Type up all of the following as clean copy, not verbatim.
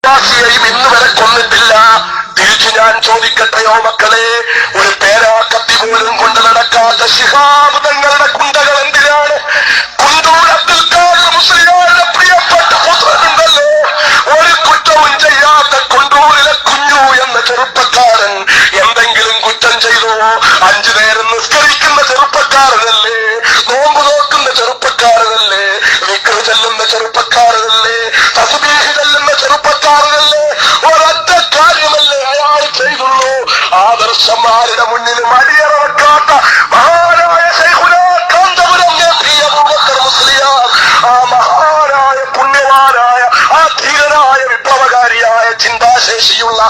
വിശ്വാസിയെയും ഇന്ന് വരെ കൊന്നിട്ടില്ല. തിരിച്ചു ഞാൻ ചോദിക്കട്ടെയോ മക്കളെ, ഒരു പേരാ കത്തി പോലും കൊണ്ട് നടക്കാത്ത ശിഹാബ് തങ്ങളുടെ കുണ്ടകൾ എന്തിനാണ്? കുണ്ടൂർ അബ്ദുൽ ഖാദർ മുസ്ലിയാരുടെ പ്രിയപ്പെട്ട പുത്രനുണ്ടല്ലോ, ഒരു കുറ്റവും ചെയ്യാത്ത കുണ്ടൂരിലെ കുഞ്ഞു എന്ന ചെറുപ്പക്കാരൻ എന്തെങ്കിലും കുറ്റം ചെയ്തോ? 5 നേരം നിസ്കരിക്കുന്ന ചെറുപ്പക്കാരനല്ലേ, നോമ്പ് നോക്കുന്ന ചെറുപ്പക്കാരനല്ലേ, വിക്ർ ചെല്ലുന്ന ചെറുപ്പക്കാരനല്ലേ, തസ്ബീഹ് ചെല്ലുന്ന ചെറുപ്പക്കാരനല്ലേ? ഒരൊറ്റ കാര്യമല്ലേ അയാൾ ചെയ്തുള്ളൂ? ആദർശന്മാരുടെ മുന്നിൽ മടിയറക്കാത്ത മഹാനായ ശൈഖുനാ കാന്തപുരം അബൂബക്കർ മുസ്ലിയാർ, ആ മഹാനായ പുണ്യവാനായ ആ ധീരനായ വിപ്ലവകാരിയായ ചിന്താശേഷിയുള്ള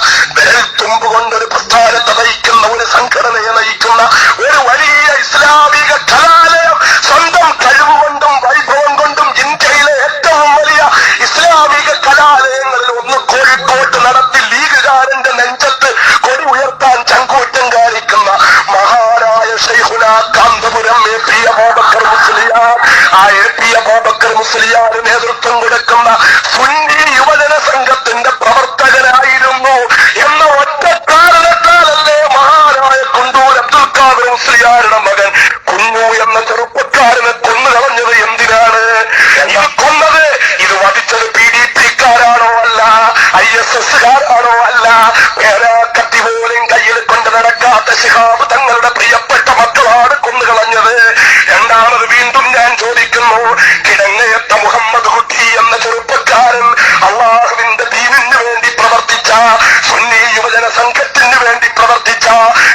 തുമ്പ് കൊണ്ടൊരു പ്രസ്ഥാനത്തെ നയിക്കുന്ന, ഒരു സംഘടനയെ നയിക്കുന്ന ഒരു വലിയ ഇസ്ലാമിക കലാലയം സ്വന്തം കഴിവുകൊണ്ടും വൈഭവം കൊണ്ടും ഇന്ത്യയിലെ ഏറ്റവും വലിയ ഇസ്ലാമിക കലാലയങ്ങളിൽ ഒന്ന് കോഴിക്കോട്ട് നടത്തി ലീഗുകാരന്റെ നെഞ്ചത്ത് കൊടി ഉയർത്താൻ ചങ്കൂറ്റം കാണിക്കുന്ന മഹാനായ ശൈഖുനാ കാന്തപുരം എ.പി. അബൂബക്കർ മുസ്ലിയാർ, ആ എ.പി. അബൂബക്കർ മുസ്ലിയാർ നേതൃത്വം കൊടുക്കുന്ന സുന്നി യുവജന സംഘത്തിന്റെ പ്രവർത്തകനായിരുന്നു എന്ന ഒറ്റ കാരണത്താലല്ലേ മഹാനായ കുണ്ടൂർ അബ്ദുൽ ഖാദർ മുസ്ലിയാരുടെ മകൻ കുഞ്ഞു എന്ന ചെറുപ്പക്കാരനെ കൊന്നു കളഞ്ഞത് എന്തിനാണ്? ഇത് കൊന്നത്, ഇത് വധിച്ചത് PDP-ക്കാരാണോ അല്ല, ISS-കാരാണോ അല്ല, പേരാക്കത്തി പോലും കയ്യിൽ കൊണ്ട് നടക്കാത്ത ശിഹാബ് തങ്ങളുടെ പ്രിയപ്പെട്ട മക്കളാണ് കൊന്നുകളഞ്ഞത്. രണ്ടാമത് വീണ്ടും ഞാൻ ചോദിക്കുന്നു, കിടങ്ങയത്ത മുഹമ്മദ് കുട്ടി എന്ന ചെറുപ്പക്കാരൻ അള്ളാഹുവിന്റെ ദീനിന് വേണ്ടി പ്രവർത്തിച്ച, സുന്നി യുവജന സംഘത്തിന് വേണ്ടി പ്രവർത്തിച്ച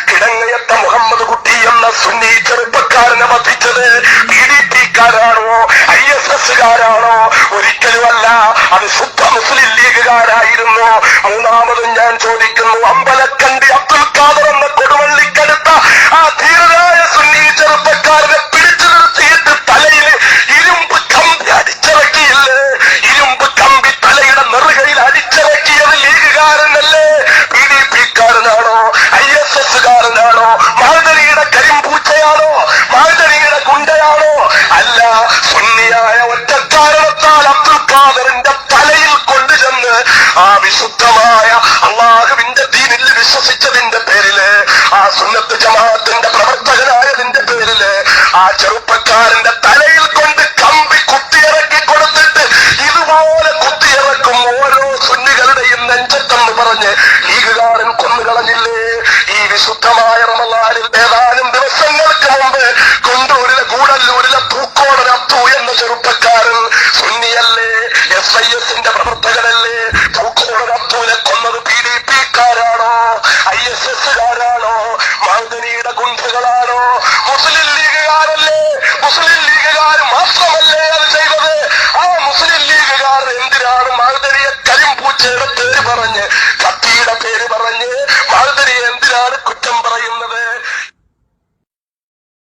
കിടങ്ങയത്ത മുഹമ്മദ് കുട്ടി എന്ന സുന്നി ചെറുപ്പക്കാരനെ വധിച്ചത് PDP-ക്കാരാണോ ISS-കാരാണോ? ഒരിക്കലുമല്ല, അത് ശുദ്ധ മുസ്ലിം ലീഗുകാരായിരുന്നു. മൂന്നാമതും ഞാൻ ചോദിക്കുന്നു, അമ്പലക്കണ്ടി അബ്ദുൽ ഖാദർ എന്ന കൊടുവള്ളിക്കടുത്ത ആ ധീരനായ സുന്നി ചെറുപ്പക്കാരനെ പിടിച്ചു നിർത്തിയിട്ട് തലയിൽ ഇരുമ്പ് കമ്പി അടിച്ചിറക്കിയില്ലേ? ഇരുമ്പ് കമ്പി തലയുടെ നെറുകയിൽ അടിച്ചിറക്കിയത് ലീഗുകാരനല്ലേ? PDP-ക്കാരനാണോ ISS-കാരനാണോ? മഹദനിയുടെ കരിമ്പൂച്ചയാണോ? മഹദനിയുടെ ഗുണ്ടയാണോ? അല്ല, സുന്നിയായ ഒറ്റക്കാരണത്താൽ അബ്ദുൽ ഖാദറിന്റെ തലയിൽ കൊണ്ടുചെന്ന് ആ വിശുദ്ധമായ അള്ളാഹുവിന്റെ ദീനിൽ വിശ്വസിച്ചതിന്റെ പേരില്, ആ സുന്നത്ത് ജമാഅത്തിന്റെ പ്രവർത്തകനായതിന്റെ പേരില് ആ ചെറുപ്പക്കാരന്റെ തലയിൽ കൊണ്ട് കമ്പി കുത്തിയിറക്കി കൊടുത്തിട്ട് ഇതുപോലെ കുത്തിയിറക്കും ഓരോ സുന്നികളുടെയും നെഞ്ചത്തെന്ന് പറഞ്ഞ് ലീഗുകാരൻ കൊന്നുകളഞ്ഞില്ലേ? ഈ വിശുദ്ധമായ റമളാനിൽ ഏതാനും ദിവസങ്ങൾക്ക് മുമ്പ് കൊണ്ടൂരിലെ ഗൂഡല്ലൂരിലെ പൂക്കോടൻ അബ്ദു എന്ന ചെറുപ്പക്കാരൻ സുന്നിയല്ലേ, SIS-ന്റെ പ്രവർത്തകനല്ലേ? പൂക്കോടൻ അബ്ദുവിനെ